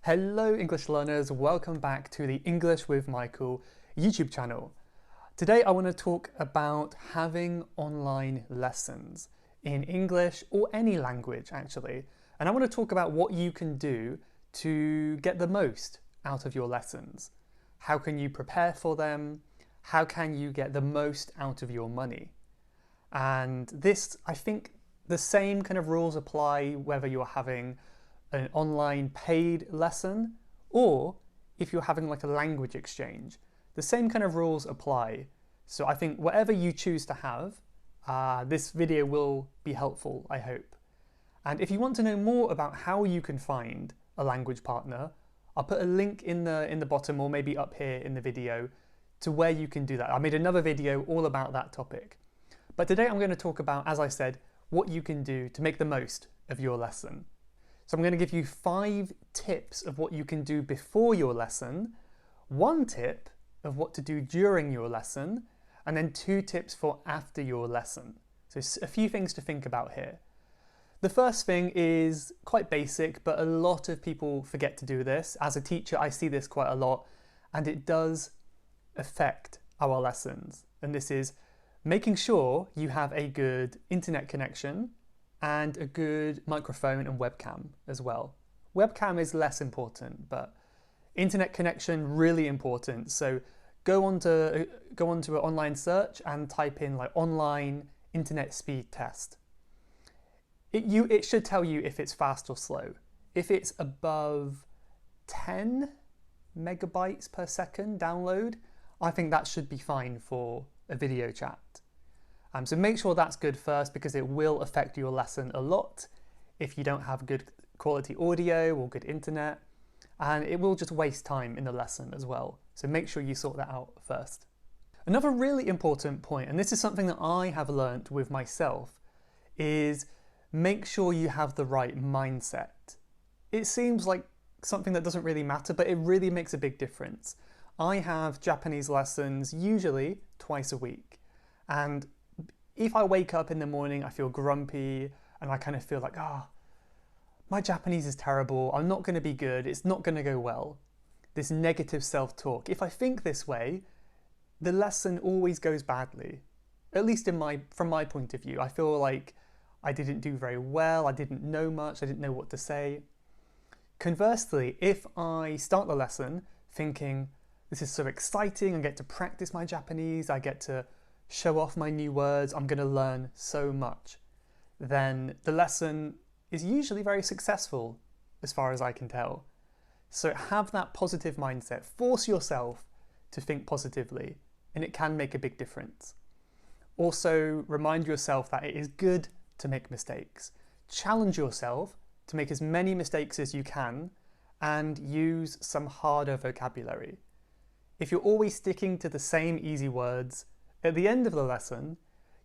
Hello English learners, welcome back to the English with Michael YouTube channel. Today I want to talk about having online lessons in English or any language actually. And I want to talk about what you can do to get the most out of your lessons. How can you prepare for them? How can you get the most out of your money? And this, I think the same kind of rules apply whether you're having an online paid lesson or if you're having like a language exchange. The same kind of rules apply. So I think whatever you choose to have, this video will be helpful, I hope. And if you want to know more about how you can find a language partner, I'll put a link in the bottom or maybe up here in the video to where you can do that. I made another video all about that topic. But today I'm going to talk about, as I said, what you can do to make the most of your lesson. So I'm going to give you 5 tips of what you can do before your lesson, 1 tip of what to do during your lesson, and then 2 tips for after your lesson. So a few things to think about here. The first thing is quite basic, but a lot of people forget to do this. As a teacher, I see this quite a lot, and it does affect our lessons. And this is making sure you have a good internet connection and a good microphone and webcam as well. Webcam is less important, but internet connection really important. So go onto an online search and type in like online internet speed test. It should tell you if it's fast or slow. If it's above 10 megabytes per second download, I think that should be fine for a video chat. So make sure that's good first because it will affect your lesson a lot if you don't have good quality audio or good internet, and it will just waste time in the lesson as well. So make sure you sort that out first. Another really important point, and this is something that I have learnt with myself, is make sure you have the right mindset. It seems like something that doesn't really matter, but it really makes a big difference. I have Japanese lessons usually twice a week, and if I wake up in the morning, I feel grumpy and I kind of feel like, my Japanese is terrible, I'm not going to be good, it's not going to go well. This negative self-talk. If I think this way, the lesson always goes badly. At least from my point of view. I feel like I didn't do very well, I didn't know much, I didn't know what to say. Conversely, if I start the lesson thinking, this is so exciting, I get to practice my Japanese, I get to show off my new words, I'm going to learn so much, then the lesson is usually very successful as far as I can tell. So have that positive mindset, force yourself to think positively, and it can make a big difference. Also remind yourself that it is good to make mistakes. Challenge yourself to make as many mistakes as you can and use some harder vocabulary. If you're always sticking to the same easy words, at the end of the lesson,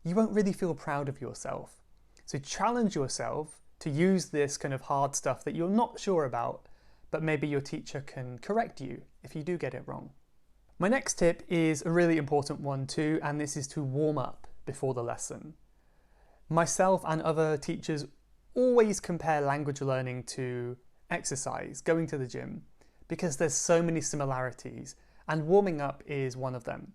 you won't really feel proud of yourself. So challenge yourself to use this kind of hard stuff that you're not sure about, but maybe your teacher can correct you if you do get it wrong. My next tip is a really important one too, and this is to warm up before the lesson. Myself and other teachers always compare language learning to exercise, going to the gym, because there's so many similarities, and warming up is one of them.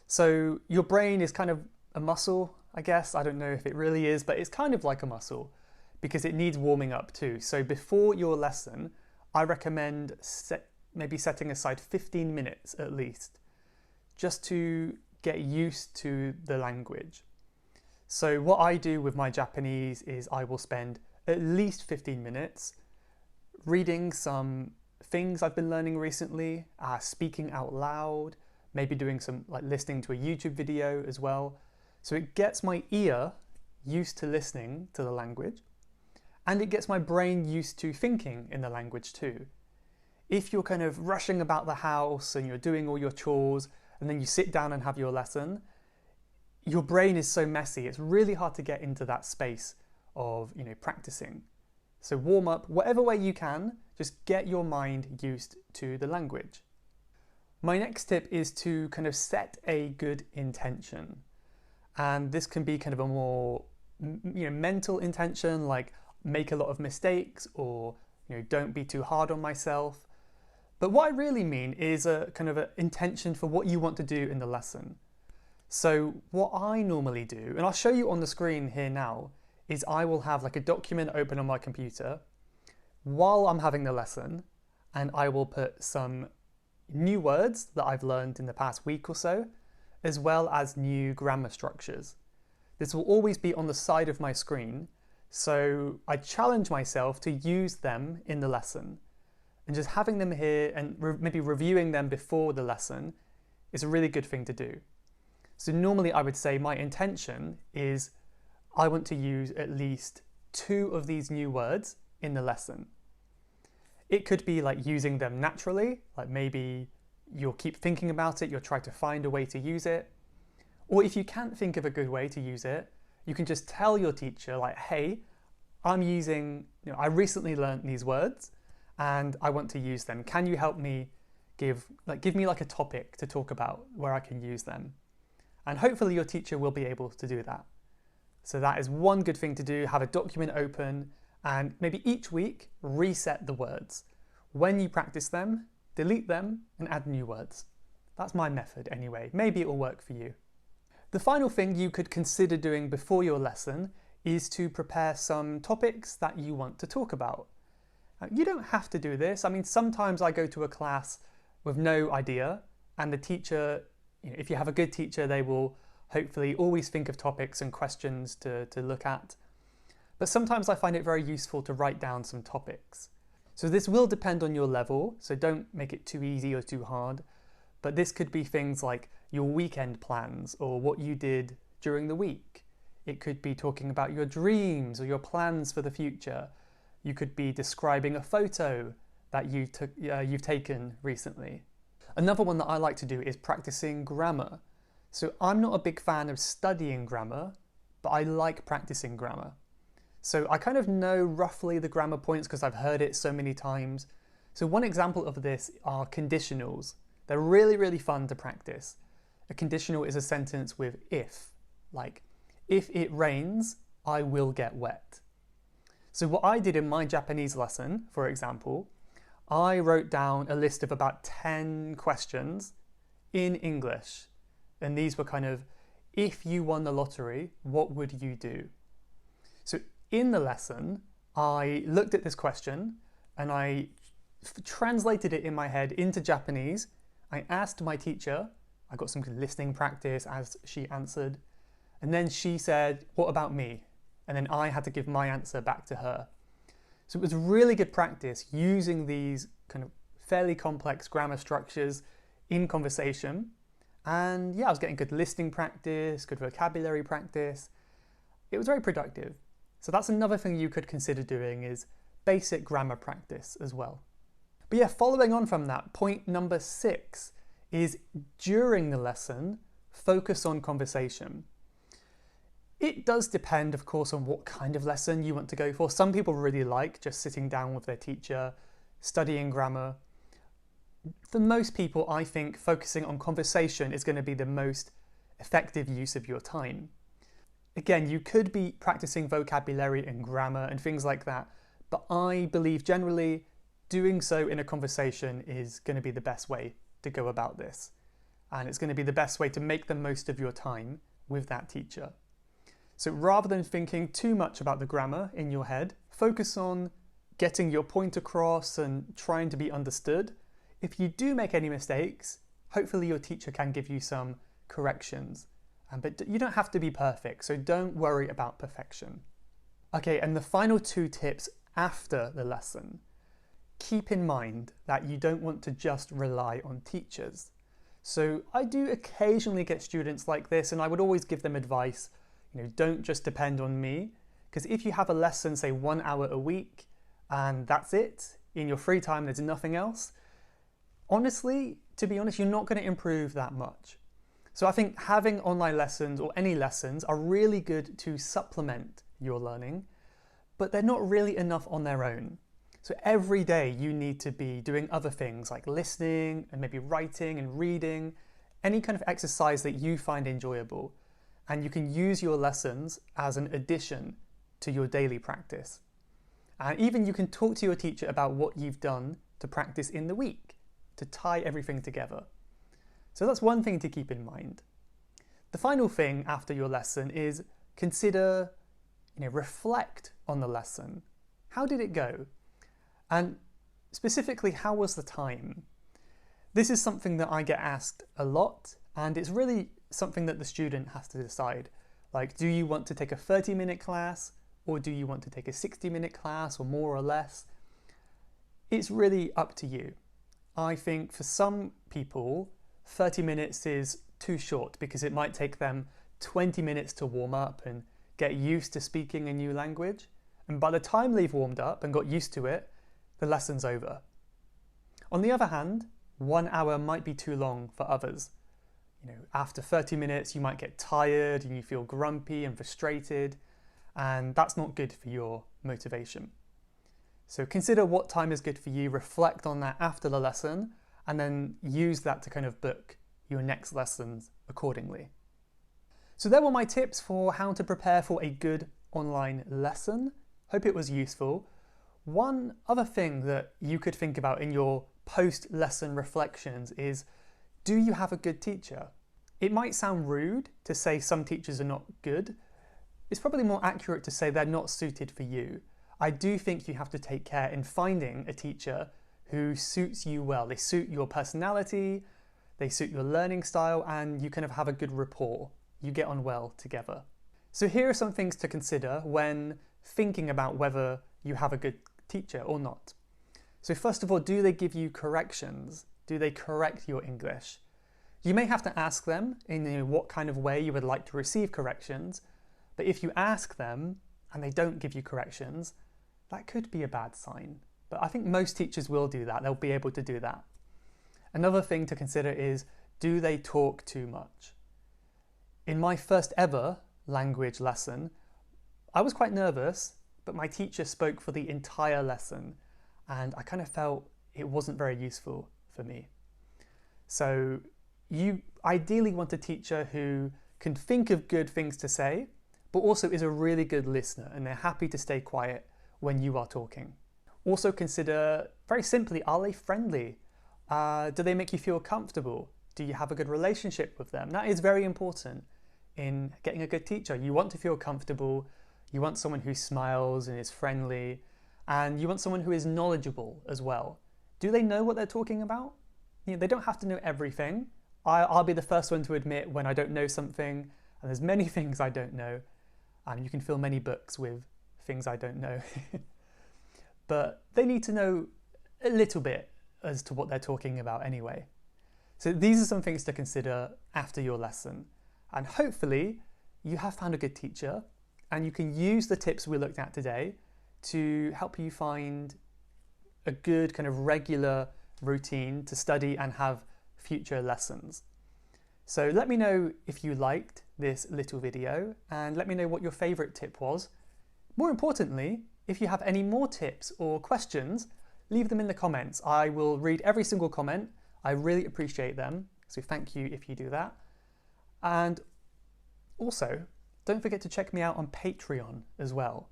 So your brain is kind of a muscle, I guess. I don't know if it really is, but it's kind of like a muscle because it needs warming up too. So before your lesson, I recommend maybe setting aside 15 minutes at least, just to get used to the language. So what I do with my Japanese is I will spend at least 15 minutes reading some things I've been learning recently, speaking out loud, maybe doing some listening to a YouTube video as well. So it gets my ear used to listening to the language, and it gets my brain used to thinking in the language too. If you're kind of rushing about the house and you're doing all your chores and then you sit down and have your lesson, your brain is so messy, it's really hard to get into that space of practicing. So warm up whatever way you can, just get your mind used to the language. My next tip is to kind of set a good intention. And this can be kind of a more mental intention, like make a lot of mistakes or don't be too hard on myself. But what I really mean is a kind of an intention for what you want to do in the lesson. So what I normally do, and I'll show you on the screen here now, is I will have like a document open on my computer while I'm having the lesson, and I will put some new words that I've learned in the past week or so, as well as new grammar structures. This will always be on the side of my screen, so I challenge myself to use them in the lesson. And just having them here and maybe reviewing them before the lesson is a really good thing to do. So normally I would say my intention is I want to use at least 2 of these new words in the lesson. It could be like using them naturally, like maybe you'll keep thinking about it, you'll try to find a way to use it. Or if you can't think of a good way to use it, you can just tell your teacher like, hey, I recently learned these words and I want to use them. Can you help me give me like a topic to talk about where I can use them? And hopefully your teacher will be able to do that. So that is one good thing to do, have a document open and maybe each week reset the words. When you practice them, delete them and add new words. That's my method anyway. Maybe it will work for you. The final thing you could consider doing before your lesson is to prepare some topics that you want to talk about. You don't have to do this. I mean, sometimes I go to a class with no idea and the teacher, if you have a good teacher, they will hopefully always think of topics and questions to look at. But sometimes I find it very useful to write down some topics. So this will depend on your level, so don't make it too easy or too hard. But this could be things like your weekend plans or what you did during the week. It could be talking about your dreams or your plans for the future. You could be describing a photo that you've taken recently. Another one that I like to do is practicing grammar. So I'm not a big fan of studying grammar, but I like practicing grammar. So I kind of know roughly the grammar points because I've heard it so many times. So one example of this are conditionals. They're really, really fun to practice. A conditional is a sentence with if, like, if it rains, I will get wet. So what I did in my Japanese lesson, for example, I wrote down a list of about 10 questions in English. And these were kind of, if you won the lottery, what would you do? So in the lesson, I looked at this question and I translated it in my head into Japanese. I asked my teacher, I got some listening practice as she answered, and then she said, what about me? And then I had to give my answer back to her. So it was really good practice using these kind of fairly complex grammar structures in conversation. And yeah, I was getting good listening practice, good vocabulary practice. It was very productive. So that's another thing you could consider doing is basic grammar practice as well. But yeah, following on from that, point number 6 is during the lesson, focus on conversation. It does depend, of course, on what kind of lesson you want to go for. Some people really like just sitting down with their teacher, studying grammar. For most people, I think focusing on conversation is going to be the most effective use of your time. Again, you could be practicing vocabulary and grammar and things like that, but I believe generally doing so in a conversation is going to be the best way to go about this. And it's going to be the best way to make the most of your time with that teacher. So rather than thinking too much about the grammar in your head, focus on getting your point across and trying to be understood. If you do make any mistakes, hopefully your teacher can give you some corrections. But you don't have to be perfect, so don't worry about perfection. Okay, and the final 2 tips after the lesson. Keep in mind that you don't want to just rely on teachers. So I do occasionally get students like this, and I would always give them advice, don't just depend on me, because if you have a lesson, say 1 hour a week, and that's it, in your free time there's nothing else, honestly, to be honest, you're not going to improve that much. So I think having online lessons or any lessons are really good to supplement your learning, but they're not really enough on their own. So every day you need to be doing other things like listening and maybe writing and reading, any kind of exercise that you find enjoyable. And you can use your lessons as an addition to your daily practice. And even you can talk to your teacher about what you've done to practice in the week, to tie everything together. So that's one thing to keep in mind. The final thing after your lesson is consider, reflect on the lesson. How did it go? And specifically, how was the time? This is something that I get asked a lot, and it's really something that the student has to decide. Like, do you want to take a 30-minute class, or do you want to take a 60-minute class, or more or less? It's really up to you. I think for some people, 30 minutes is too short because it might take them 20 minutes to warm up and get used to speaking a new language. And by the time they've warmed up and got used to it, the lesson's over. On the other hand, 1 hour might be too long for others. After 30 minutes, you might get tired and you feel grumpy and frustrated, and that's not good for your motivation. So consider what time is good for you, reflect on that after the lesson, and then use that to kind of book your next lessons accordingly. So there were my tips for how to prepare for a good online lesson. Hope it was useful. One other thing that you could think about in your post-lesson reflections is, do you have a good teacher? It might sound rude to say some teachers are not good. It's probably more accurate to say they're not suited for you. I do think you have to take care in finding a teacher who suits you well. They suit your personality, they suit your learning style, and you kind of have a good rapport. You get on well together. So here are some things to consider when thinking about whether you have a good teacher or not. So first of all, do they give you corrections? Do they correct your English? You may have to ask them in what kind of way you would like to receive corrections, but if you ask them and they don't give you corrections, that could be a bad sign. But I think most teachers will do that. They'll be able to do that. Another thing to consider is, do they talk too much? In my first ever language lesson, I was quite nervous, but my teacher spoke for the entire lesson, and I kind of felt it wasn't very useful for me. So you ideally want a teacher who can think of good things to say, but also is a really good listener, and they're happy to stay quiet when you are talking. Also consider, very simply, are they friendly? Do they make you feel comfortable? Do you have a good relationship with them? That is very important in getting a good teacher. You want to feel comfortable, you want someone who smiles and is friendly, and you want someone who is knowledgeable as well. Do they know what they're talking about? They don't have to know everything. I'll be the first one to admit when I don't know something, and there's many things I don't know, and you can fill many books with things I don't know. But they need to know a little bit as to what they're talking about anyway. So these are some things to consider after your lesson. And hopefully you have found a good teacher and you can use the tips we looked at today to help you find a good kind of regular routine to study and have future lessons. So let me know if you liked this little video and let me know what your favorite tip was. More importantly, if you have any more tips or questions, leave them in the comments. I will read every single comment. I really appreciate them, so thank you if you do that. And also, don't forget to check me out on Patreon as well.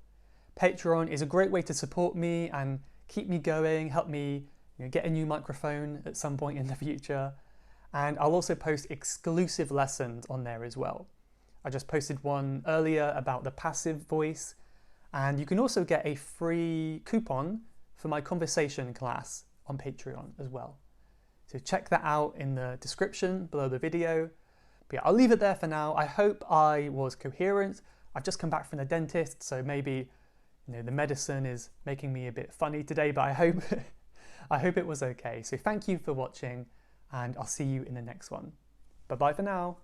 Patreon is a great way to support me and keep me going, help me get a new microphone at some point in the future. And I'll also post exclusive lessons on there as well. I just posted one earlier about the passive voice, and you can also get a free coupon for my conversation class on Patreon as well. So check that out in the description below the video. But yeah, I'll leave it there for now. I hope I was coherent. I've just come back from the dentist, so maybe the medicine is making me a bit funny today, but I hope it was okay. So thank you for watching, and I'll see you in the next one. Bye-bye for now.